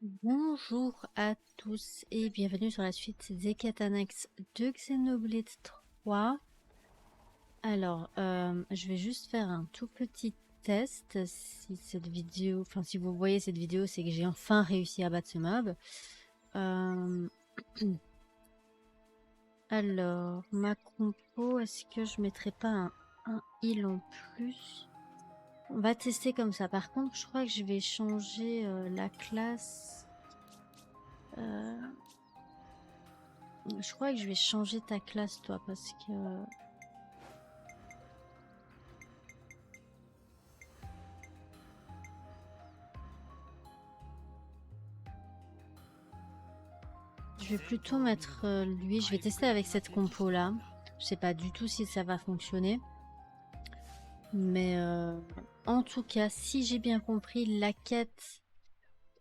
Bonjour à tous et bienvenue sur la suite des quêtes annexes de Xenoblade 3. Alors, je vais juste faire un tout petit test. Si cette vidéo, enfin si vous voyez cette vidéo, c'est que j'ai enfin réussi à battre ce mob. Euh, Alors, ma compo, est-ce que je mettrais pas un heal en plus? On va tester comme ça. Par contre, je crois que je vais changer la classe. Je crois que je vais changer ta classe, toi, parce que je vais plutôt mettre lui. Je vais tester avec cette compo-là. Je sais pas du tout si ça va fonctionner. Mais en tout cas, si j'ai bien compris, la quête,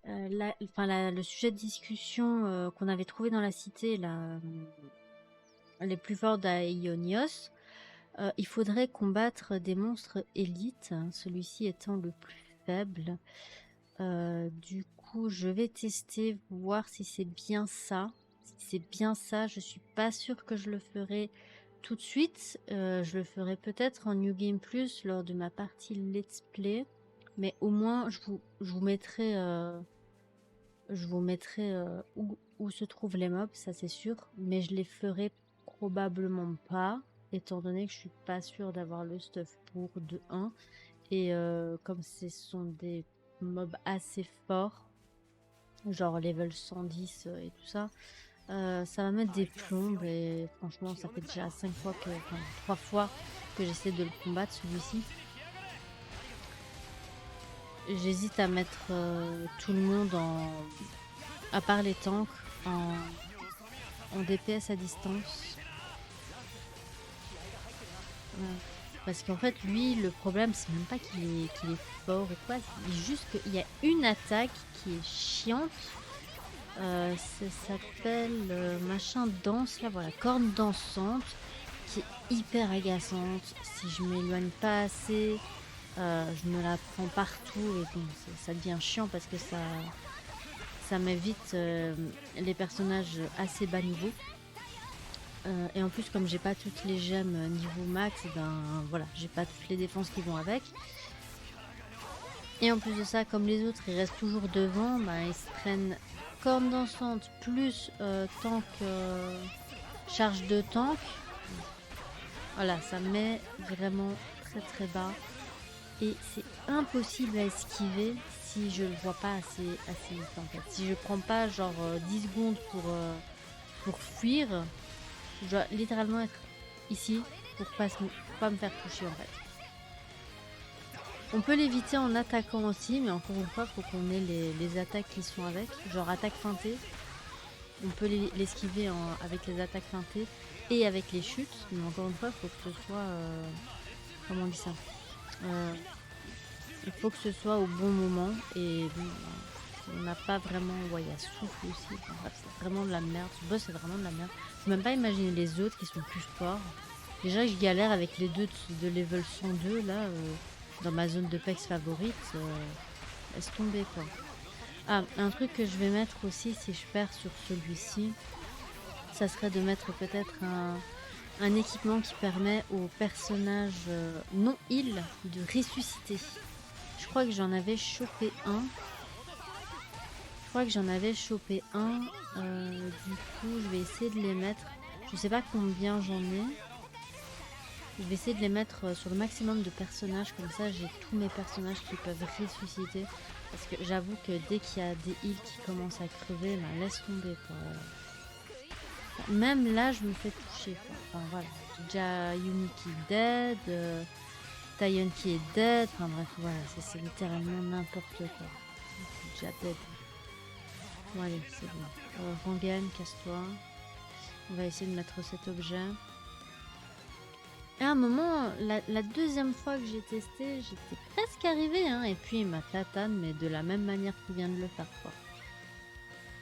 le sujet de discussion qu'on avait trouvé dans la cité, les plus forts d'Aionios, il faudrait combattre des monstres élites, hein, celui-ci étant le plus faible. Du coup, je vais tester, voir si c'est bien ça. Si c'est bien ça, je suis pas sûre que je le ferai tout de suite. Je le ferai peut-être en New Game Plus lors de ma partie Let's Play. Mais au moins, je vous mettrai où se trouvent les mobs, ça c'est sûr. Mais je les ferai probablement pas, étant donné que je suis pas sûre d'avoir le stuff pour de 1. Et comme ce sont des mobs assez forts, genre level 110 et tout ça, ça va mettre des plombes. Et franchement, ça fait déjà 3 fois que j'essaie de le combattre, celui-ci. J'hésite à mettre tout le monde à part les tanks, en DPS à distance. Ouais. Parce qu'en fait, lui, le problème, c'est même pas qu'il est fort ou quoi, c'est juste qu'il y a une attaque qui est chiante. Ça s'appelle machin danse, là, voilà, corne dansante, qui est hyper agaçante. Si je m'éloigne pas assez, je me la prends partout et bon, ça devient chiant parce que ça m'évite les personnages assez bas niveau. Et en plus, comme j'ai pas toutes les gemmes niveau max, ben voilà, j'ai pas toutes les défenses qui vont avec. Et en plus de ça, comme les autres, ils restent toujours devant, ben ils se prennent corne dansante plus tank, charge de tank. Voilà, ça met vraiment très très bas. Et c'est impossible à esquiver si je le vois pas assez vite en fait. Si je prends pas genre 10 secondes pour fuir, je dois littéralement être ici pour pas me faire toucher en fait. On peut l'éviter en attaquant aussi, mais encore une fois, faut qu'on ait les attaques qui sont avec. Genre attaque feintée, on peut l'esquiver avec les attaques feintées et avec les chutes, mais encore une fois, il faut que ce soit... comment on dit ça il faut que ce soit au bon moment, et bon, on n'a pas vraiment... Ouais, il y a souffle aussi, enfin, bref, c'est vraiment de la merde. Ce boss, c'est vraiment de la merde. Je peux même pas imaginer les autres qui sont plus forts. Déjà, je galère avec les deux de level 102, là, dans ma zone de pex favorite. Laisse tomber, quoi. Ah, un truc que je vais mettre aussi, si je perds sur celui-ci, ça serait de mettre peut-être un équipement qui permet aux personnages non heal de ressusciter. Je crois que j'en avais chopé un. Du coup, je vais essayer de les mettre. Je sais pas combien j'en ai. Je vais essayer de les mettre sur le maximum de personnages. Comme ça, j'ai tous mes personnages qui peuvent ressusciter. Parce que j'avoue que dès qu'il y a des heals qui commencent à crever, ben laisse tomber, quoi. Même là, je me fais toucher, quoi. Enfin, voilà. J'ai déjà Yumi qui est dead. Taïon qui est dead. Enfin bref, voilà. C'est littéralement n'importe quoi. C'est déjà dead. Bon, allez, c'est bon. Rangan, casse-toi. On va essayer de mettre cet objet. Et à un moment, la deuxième fois que j'ai testé, j'étais presque arrivée, hein, et puis il m'a tatane, mais de la même manière qu'il vient de le faire, quoi.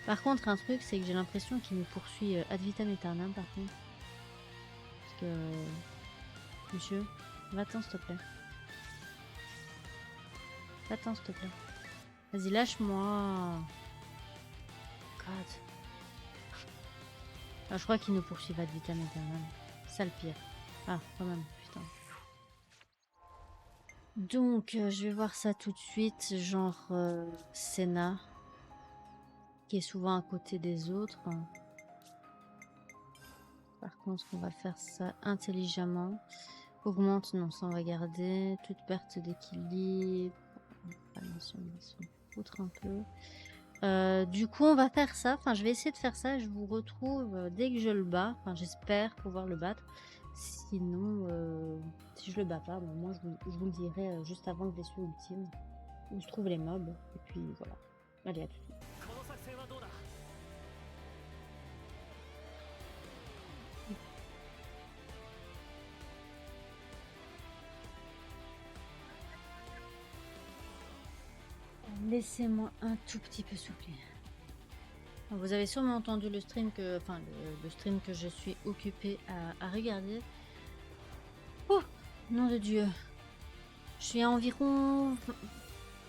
Par contre, un truc, c'est que j'ai l'impression qu'il me poursuit ad vitam aeternam, par contre. Parce que... Monsieur, va-t'en, s'il te plaît. Va-t'en, s'il te plaît. Vas-y, lâche-moi. rate. Ah, je crois qu'il nous poursuit pas de vitam éternel. Ça le pire. Ah, quand même, putain. Donc, je vais voir ça tout de suite. Genre, Senna, qui est souvent à côté des autres. Par contre, on va faire ça intelligemment. Augmente, non, ça on va garder. Toute perte d'équilibre. On va s'en foutre un peu. Du coup, on va faire ça. Enfin, je vais essayer de faire ça. Je vous retrouve dès que je le bats. Enfin, j'espère pouvoir le battre. Sinon, si je le bats pas, bon, moi je vous le dirai juste avant le vaisseau ultime. Où je trouve les mobs. Et puis voilà. Allez, à tout de suite. Laissez-moi un tout petit peu souffler. Vous avez sûrement entendu le stream que, enfin, le stream que je suis occupée à regarder. Oh, nom de Dieu. Je suis à environ,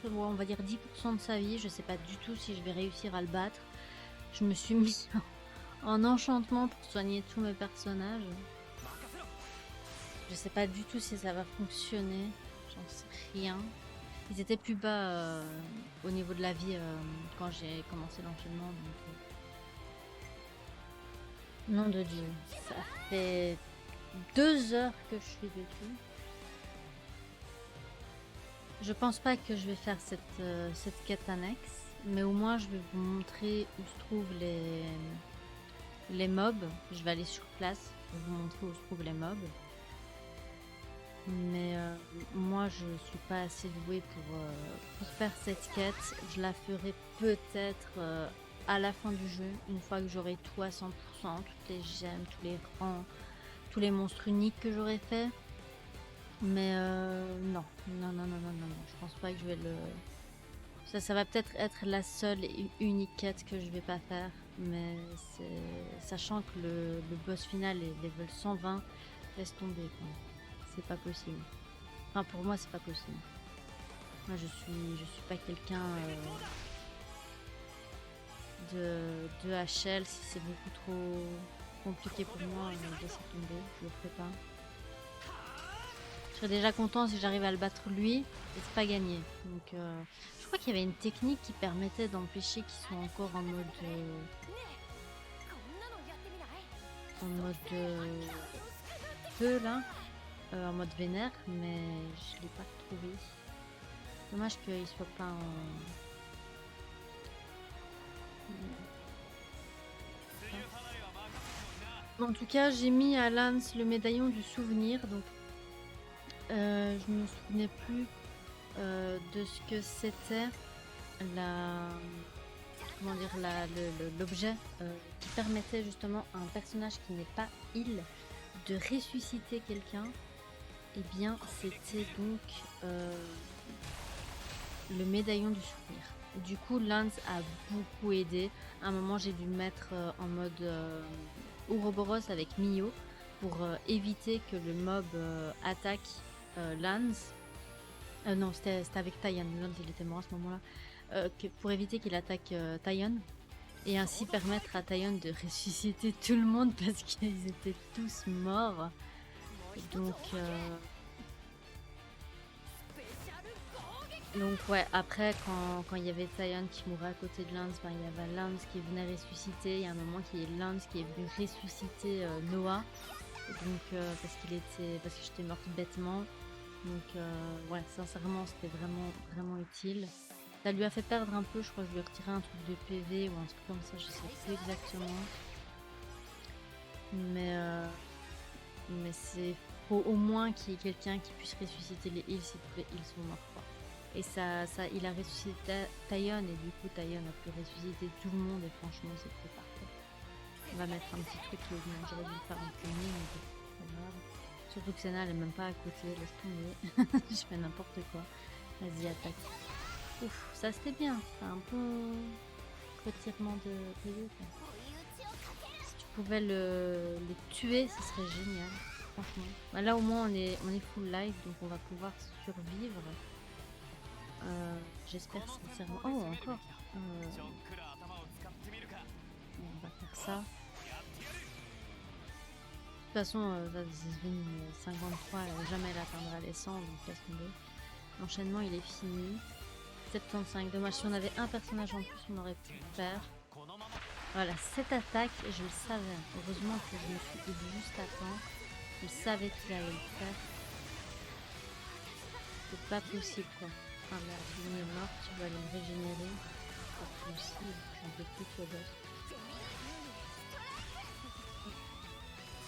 on va dire 10% de sa vie. Je sais pas du tout si je vais réussir à le battre. Je me suis mis en enchantement pour soigner tous mes personnages. Je sais pas du tout si ça va fonctionner. J'en sais rien. Ils étaient plus bas au niveau de la vie quand j'ai commencé l'enchaînement. Nom de Dieu. Ça fait 2 heures que je suis dessus. Je pense pas que je vais faire cette quête annexe. Mais au moins je vais vous montrer où se trouvent les mobs. Je vais aller sur place pour vous montrer où se trouvent les mobs. Mais moi je suis pas assez douée pour faire cette quête. Je la ferai peut-être à la fin du jeu, une fois que j'aurai tout à 100%, toutes les gemmes, tous les rangs, tous les monstres uniques que j'aurai fait. Mais non, je pense pas que je vais le... Ça va peut-être être la seule et unique quête que je vais pas faire. Mais sachant que le boss final est level 120, laisse tomber quoi. C'est pas possible. Enfin, pour moi, c'est pas possible. Moi, je suis pas quelqu'un de HL. Si c'est beaucoup trop compliqué pour moi, je laisse tomber. Je le ferai pas. Je serais déjà content si j'arrive à le battre lui. Et c'est pas gagné. Donc, je crois qu'il y avait une technique qui permettait d'empêcher qu'ils soient encore en mode... feu, là. En mode vénère, mais je l'ai pas trouvé. Dommage qu'il soit pas en tout cas, j'ai mis à Lance le médaillon du souvenir, donc je me souvenais plus de ce que c'était comment dire, l'objet qui permettait justement à un personnage qui n'est pas heal de ressusciter quelqu'un. Et bien, c'était donc le médaillon du souvenir. Du coup, Lance a beaucoup aidé. À un moment, j'ai dû le mettre en mode Ouroboros avec Mio pour éviter que le mob attaque Lance. Non, c'était avec Taion. Lance, il était mort à ce moment-là. Pour éviter qu'il attaque Taion. Et ainsi permettre à Taion de ressusciter tout le monde parce qu'ils étaient tous morts. Donc ouais, après quand il y avait Taion qui mourait à côté de Lance, ben, il y avait Lance qui venait ressusciter. Il y a un moment qui est Lance qui est venu ressusciter Noah. Donc parce que j'étais morte bêtement. Donc ouais, sincèrement c'était vraiment utile. Ça lui a fait perdre un peu, je crois que je lui ai retiré un truc de PV ou un truc comme ça, je sais plus exactement. Mais c'est faut au moins qu'il y ait quelqu'un qui puisse ressusciter les heals si tous les heals sont morts quoi. Et il a ressuscité Taion et du coup Taion a pu ressusciter tout le monde et franchement c'était parfait. On va mettre un petit truc qui j'aurais dû le faire en premier, mais c'est pas grave. Surtout que Senna elle est même pas à côté, laisse tomber. Je fais n'importe quoi. Vas-y attaque. Ouf, ça c'était bien, c'est un bon retirement de PV. Si tu pouvais les tuer, ce serait génial, franchement. Bah, là au moins on est full life, donc on va pouvoir survivre. J'espère sincèrement. Oh encore. faire ça. De toute façon, Zizvin 53, jamais elle atteindra les 100, donc laisse tomber. L'enchaînement il est fini. 75, dommage, si on avait un personnage en plus, on aurait pu le faire. Voilà, cette attaque, je le savais. Heureusement que je me suis dit juste à temps. Je savais qu'il allait le faire. C'est pas possible quoi. Ah merde, il est mort, tu vas aller me régénérer. C'est pas possible, j'en peux plus que l'autre.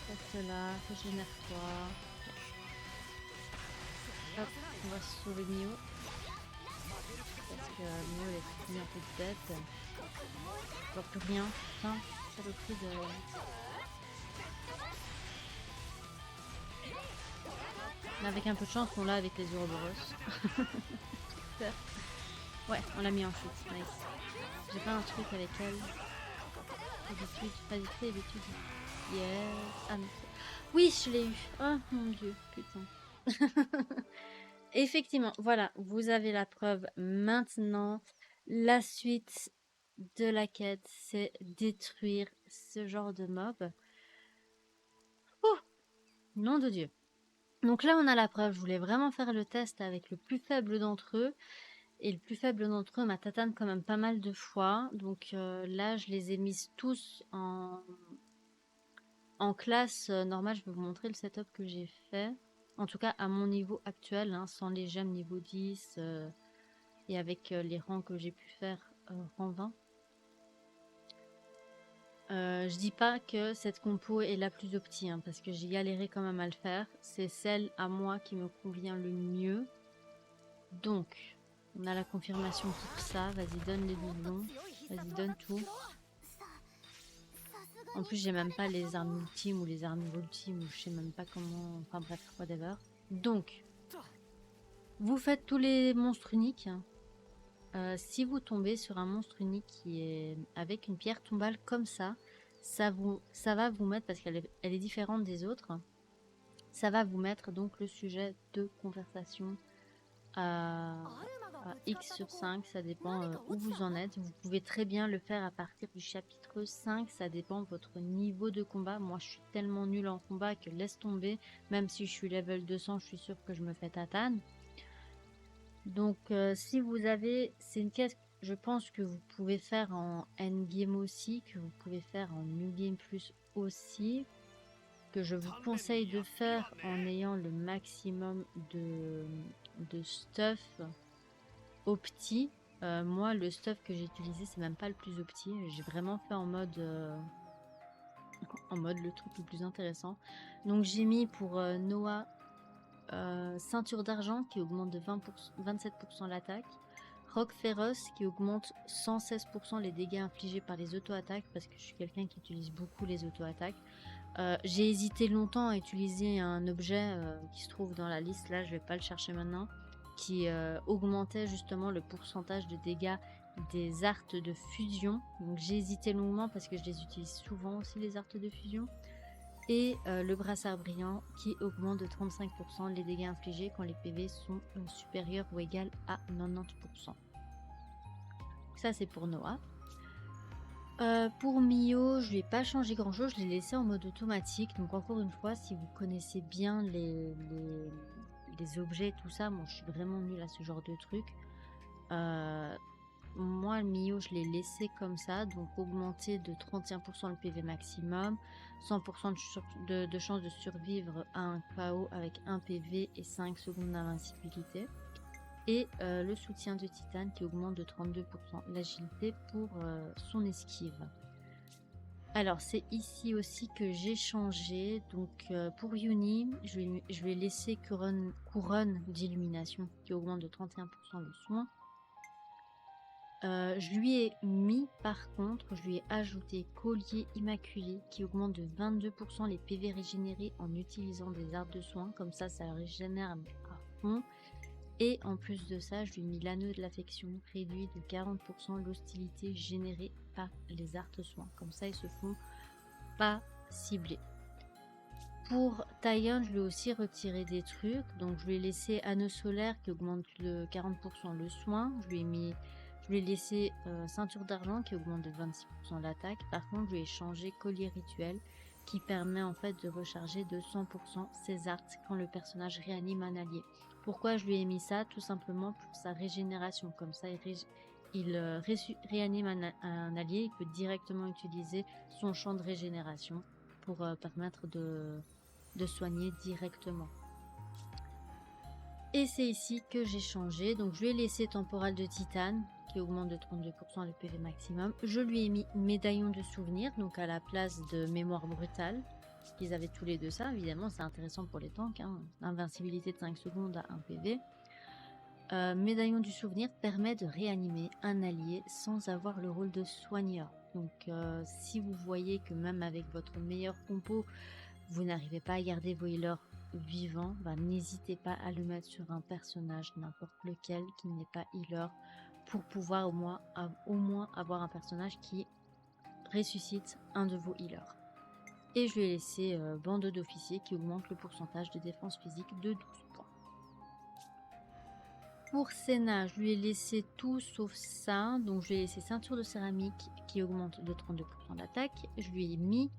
Reste là, régénère-toi. Hop, on va sauver Mio. Parce que Mio elle est un peu bête. Je vois plus rien. Putain, ça le prix de... Mais avec un peu de chance, on l'a avec les Ouroboros. Ouais, on l'a mis en chute. Nice. J'ai pas un truc avec elle. D'habitude, pas du tout d'habitude. Yes. Ah non. Oui, je l'ai eu. Oh mon dieu, putain. Effectivement, voilà, vous avez la preuve maintenant. La suite de la quête, c'est détruire ce genre de mob. Oh, nom de Dieu. Donc là, on a la preuve. Je voulais vraiment faire le test avec le plus faible d'entre eux. Et le plus faible d'entre eux m'a tatane quand même pas mal de fois. Donc là, je les ai mises tous en classe normale. Je vais vous montrer le setup que j'ai fait. En tout cas, à mon niveau actuel, hein, sans les gemmes niveau 10 et avec les rangs que j'ai pu faire rang 20. Je dis pas que cette compo est la plus opti, hein, parce que j'ai galéré quand même à le faire. C'est celle à moi qui me convient le mieux. Donc, on a la confirmation pour ça. Vas-y, donne les doublons. Vas-y, donne tout. En plus, j'ai même pas les armes ultimes ou les armes ultimes, ou je sais même pas comment... Enfin bref, whatever. Donc, vous faites tous les monstres uniques. Si vous tombez sur un monstre unique qui est avec une pierre tombale comme ça, ça va vous mettre, parce qu'elle est différente des autres, ça va vous mettre donc le sujet de conversation à X sur 5, ça dépend où vous en êtes. Vous pouvez très bien le faire à partir du chapitre 5, ça dépend de votre niveau de combat. Moi je suis tellement nulle en combat que laisse tomber, même si je suis level 200, je suis sûre que je me fais tatane. Donc si vous avez, c'est une quête, je pense que vous pouvez faire en endgame aussi, que vous pouvez faire en new game plus aussi, que je vous conseille de faire en ayant le maximum de stuff opti. Moi le stuff que j'ai utilisé c'est même pas le plus opti, j'ai vraiment fait en mode le truc le plus intéressant. Donc j'ai mis pour Noah ceinture d'argent qui augmente de 27% l'attaque, roc féroce qui augmente 116% les dégâts infligés par les auto-attaques, parce que je suis quelqu'un qui utilise beaucoup les auto-attaques. J'ai hésité longtemps à utiliser un objet qui se trouve dans la liste, là je vais pas le chercher maintenant, qui augmentait justement le pourcentage de dégâts des arts de fusion. Donc j'ai hésité longuement parce que je les utilise souvent aussi, les arts de fusion. Et le brassard brillant qui augmente de 35% les dégâts infligés quand les PV sont supérieurs ou égaux à 90%. Ça c'est pour Noah. Pour Mio, je n'ai pas changé grand chose, je l'ai laissé en mode automatique. Donc encore une fois, si vous connaissez bien les objets et tout ça, moi je suis vraiment nulle à ce genre de truc. Moi le Mio je l'ai laissé comme ça, donc augmenter de 31% le PV maximum, 100% de chance de survivre à un KO avec 1 PV et 5 secondes d'invincibilité, et le soutien de titane qui augmente de 32% l'agilité pour son esquive. Alors c'est ici aussi que j'ai changé, donc pour Yuni je vais laisser couronne d'illumination qui augmente de 31% le soin. Je lui ai mis, par contre, je lui ai ajouté collier immaculé qui augmente de 22% les PV régénérés en utilisant des arbres de soins, comme ça régénère à fond. Et en plus de ça, je lui ai mis l'anneau de l'affection réduit de 40% l'hostilité générée par les arts de soins, comme ça ils se font pas cibler. Pour Taïon, je lui ai aussi retiré des trucs, donc je lui ai laissé anneau solaire qui augmente de 40% le soin, je lui ai mis Je lui ai laissé ceinture d'argent qui augmente de 26% l'attaque. Par contre, je lui ai changé collier rituel qui permet en fait de recharger de 100% ses arts quand le personnage réanime un allié. Pourquoi je lui ai mis ça? Tout simplement pour sa régénération. Comme ça, il réanime un allié, il peut directement utiliser son champ de régénération pour permettre de soigner directement. Et c'est ici que j'ai changé. Donc je lui ai laissé temporal de titane qui augmente de 32% le PV maximum. Je lui ai mis médaillon de souvenir, donc à la place de mémoire brutale. Ils avaient tous les deux ça, évidemment, c'est intéressant pour les tanks. Hein. Invincibilité de 5 secondes à 1 PV. Médaillon du souvenir permet de réanimer un allié sans avoir le rôle de soigneur. Donc si vous voyez que même avec votre meilleur compo, vous n'arrivez pas à garder vos healers vivants, bah, n'hésitez pas à le mettre sur un personnage, n'importe lequel, qui n'est pas healer, pour pouvoir au moins avoir un personnage qui ressuscite un de vos healers. Et je lui ai laissé bande d'officier qui augmente le pourcentage de défense physique de 12 points. Pour Senna, je lui ai laissé tout sauf ça. Donc je lui ai laissé ceinture de céramique qui augmente de 32% d'attaque. Je lui ai mis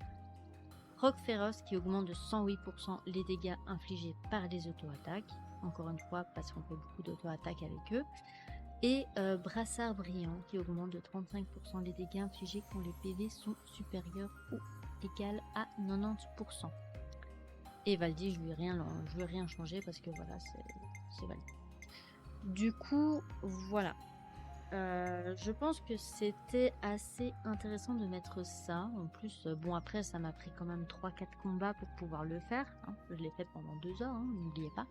Roc féroce qui augmente de 108% les dégâts infligés par les auto-attaques. Encore une fois, parce qu'on fait beaucoup d'auto-attaques avec eux. Et brassard brillant qui augmente de 35% les dégâts infligés quand les PV sont supérieurs ou égal à 90%. Et Valdi, je lui ai rien changé parce que voilà, c'est Valdi. Du coup, voilà. Je pense que c'était assez intéressant de mettre ça. En plus, bon après, ça m'a pris quand même 3-4 combats pour pouvoir le faire. Hein. Je l'ai fait pendant 2 heures, hein, n'oubliez pas.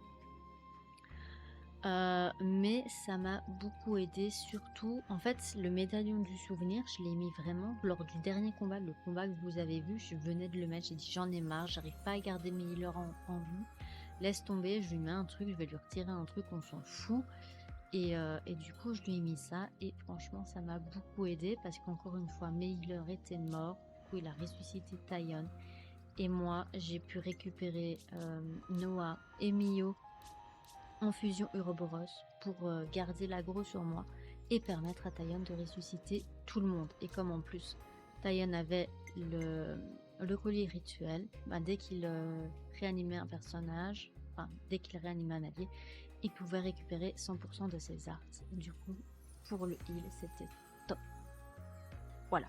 Mais ça m'a beaucoup aidé, surtout, en fait, le médaillon du souvenir, je l'ai mis vraiment lors du dernier combat, le combat que vous avez vu, je venais de le mettre, j'ai dit j'en ai marre, j'arrive pas à garder mes healers en vue, laisse tomber, je lui mets un truc, je vais lui retirer un truc, on s'en fout. Et du coup, je lui ai mis ça, et franchement, ça m'a beaucoup aidé, parce qu'encore une fois, mes healers étaient morts, du coup, il a ressuscité Taion, et moi, j'ai pu récupérer Noah et Mio, en fusion Uroboros pour garder l'aggro sur moi et permettre à Taion de ressusciter tout le monde. Et comme en plus Taion avait le collier rituel, bah, dès qu'il réanimait un personnage, enfin dès qu'il réanimait un allié, il pouvait récupérer 100% de ses arts. Du coup, pour le heal, c'était top. Voilà.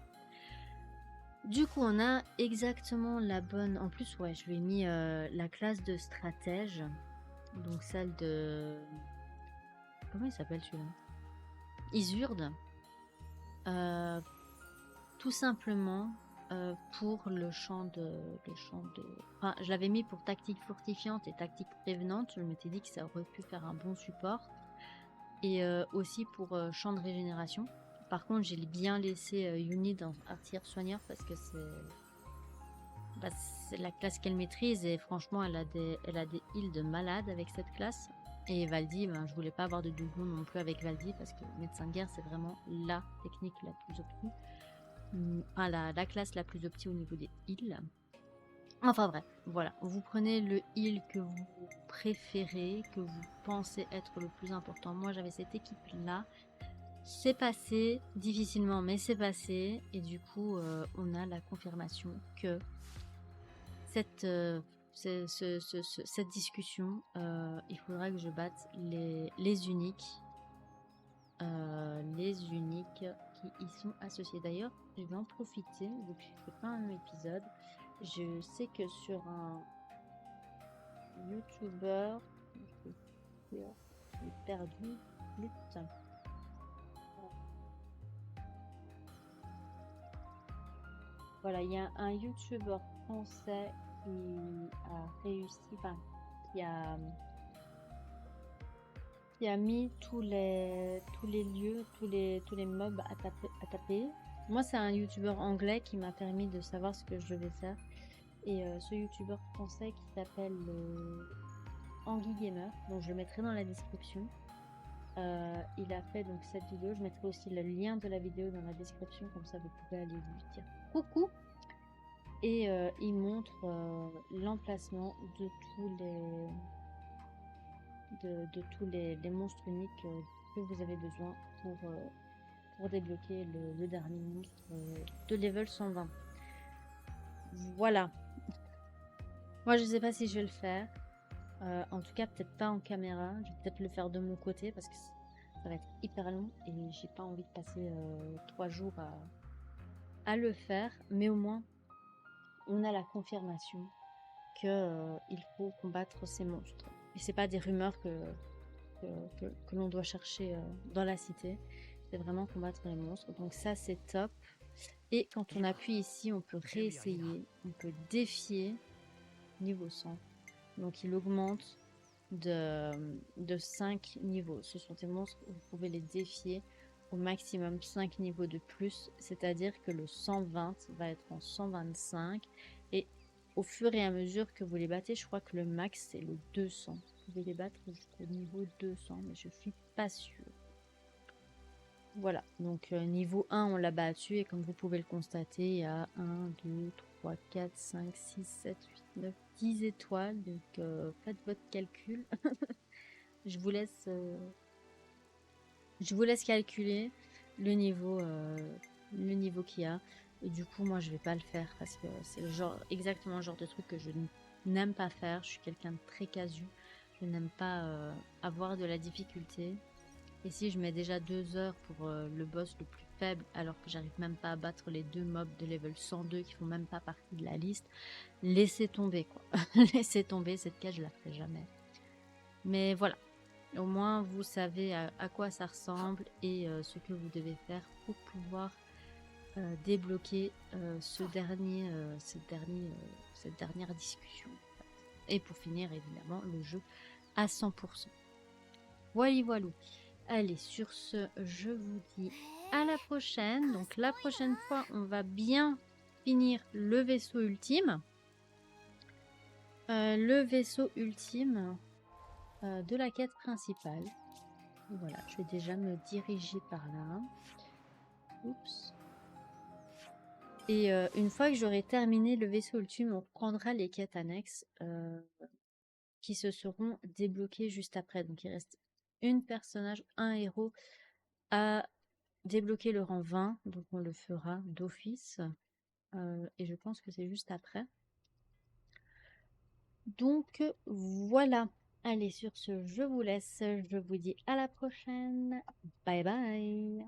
Du coup, on a exactement la bonne... En plus, ouais, je lui ai mis la classe de stratège. Donc celle de... Comment il s'appelle celui-là? Isurd. Tout simplement pour le champ de... Enfin, je l'avais mis pour tactique fortifiante et tactique prévenante. Je m'étais dit que ça aurait pu faire un bon support. Et aussi pour champ de régénération. Par contre, j'ai bien laissé Yuni dans artillère soigneur parce que c'est la classe qu'elle maîtrise et franchement, elle a des heals de malade avec cette classe. Et Valdi, ben, je voulais pas avoir de doublon non plus avec Valdi parce que médecin de guerre, c'est vraiment la technique la plus opti. Enfin, la classe la plus opti au niveau des heals. Enfin bref, voilà. Vous prenez le heal que vous préférez, que vous pensez être le plus important. Moi, j'avais cette équipe-là. C'est passé, difficilement, mais c'est passé. Et du coup, on a la confirmation que cette discussion, il faudra que je batte les uniques qui y sont associés. D'ailleurs, je vais en profiter, vu que je fais pas un épisode. Je sais que sur un YouTuber, j'ai perdu vite. Voilà, il y a un YouTuber français qui a réussi, enfin, qui a mis tous les lieux, tous les mobs à taper. Moi, c'est un YouTuber anglais qui m'a permis de savoir ce que je devais faire. Et ce YouTuber français qui s'appelle Anguille Gamer, donc je le mettrai dans la description. Il a fait donc cette vidéo. Je mettrai aussi le lien de la vidéo dans la description, comme ça vous pouvez aller lui dire coucou. Et il montre l'emplacement de tous les monstres uniques que vous avez besoin pour débloquer le dernier monstre de level 120. Voilà. Moi, je sais pas si je vais le faire. En tout cas, peut-être pas en caméra. Je vais peut-être le faire de mon côté parce que ça va être hyper long et j'ai pas envie de passer 3 jours à le faire. Mais au moins, on a la confirmation que il faut combattre ces monstres. Et c'est pas des rumeurs que l'on doit chercher dans la cité. C'est vraiment combattre les monstres. Donc ça, c'est top. Et quand on appuie ici, on peut réessayer. On peut défier niveau 100. Donc il augmente de 5 niveaux. Ce sont des monstres où vous pouvez les défier au maximum 5 niveaux de plus. C'est-à-dire que le 120 va être en 125. Et au fur et à mesure que vous les battez, je crois que le max c'est le 200. Vous pouvez les battre jusqu'au niveau 200, mais je suis pas sûre. Voilà, donc niveau 1, on l'a battu et comme vous pouvez le constater, il y a 1, 2, 3, 4, 5, 6, 7, 8, 9, 10 étoiles. Donc faites votre calcul. je vous laisse calculer le niveau qu'il y a. Et du coup, moi, je vais pas le faire parce que c'est exactement le genre de truc que je n'aime pas faire. Je suis quelqu'un de très casu. Je n'aime pas avoir de la difficulté. Et si je mets déjà 2 heures pour le boss le plus faible, alors que j'arrive même pas à battre les 2 mobs de level 102 qui font même pas partie de la liste, laissez tomber quoi. Laissez tomber, cette quête je la ferai jamais. Mais voilà, au moins vous savez à quoi ça ressemble et ce que vous devez faire pour pouvoir débloquer cette dernière discussion. Et pour finir évidemment le jeu à 100%. Voilà. Allez, sur ce, je vous dis à la prochaine. Donc la prochaine fois, on va bien finir le vaisseau ultime. Le vaisseau ultime de la quête principale. Voilà, je vais déjà me diriger par là. Oups. Et une fois que j'aurai terminé le vaisseau ultime, on prendra les quêtes annexes qui se seront débloquées juste après. Donc il reste un personnage, un héros à débloquer le rang 20, donc on le fera d'office. Et je pense que c'est juste après. Donc voilà. Allez, sur ce, je vous laisse. Je vous dis à la prochaine. Bye bye.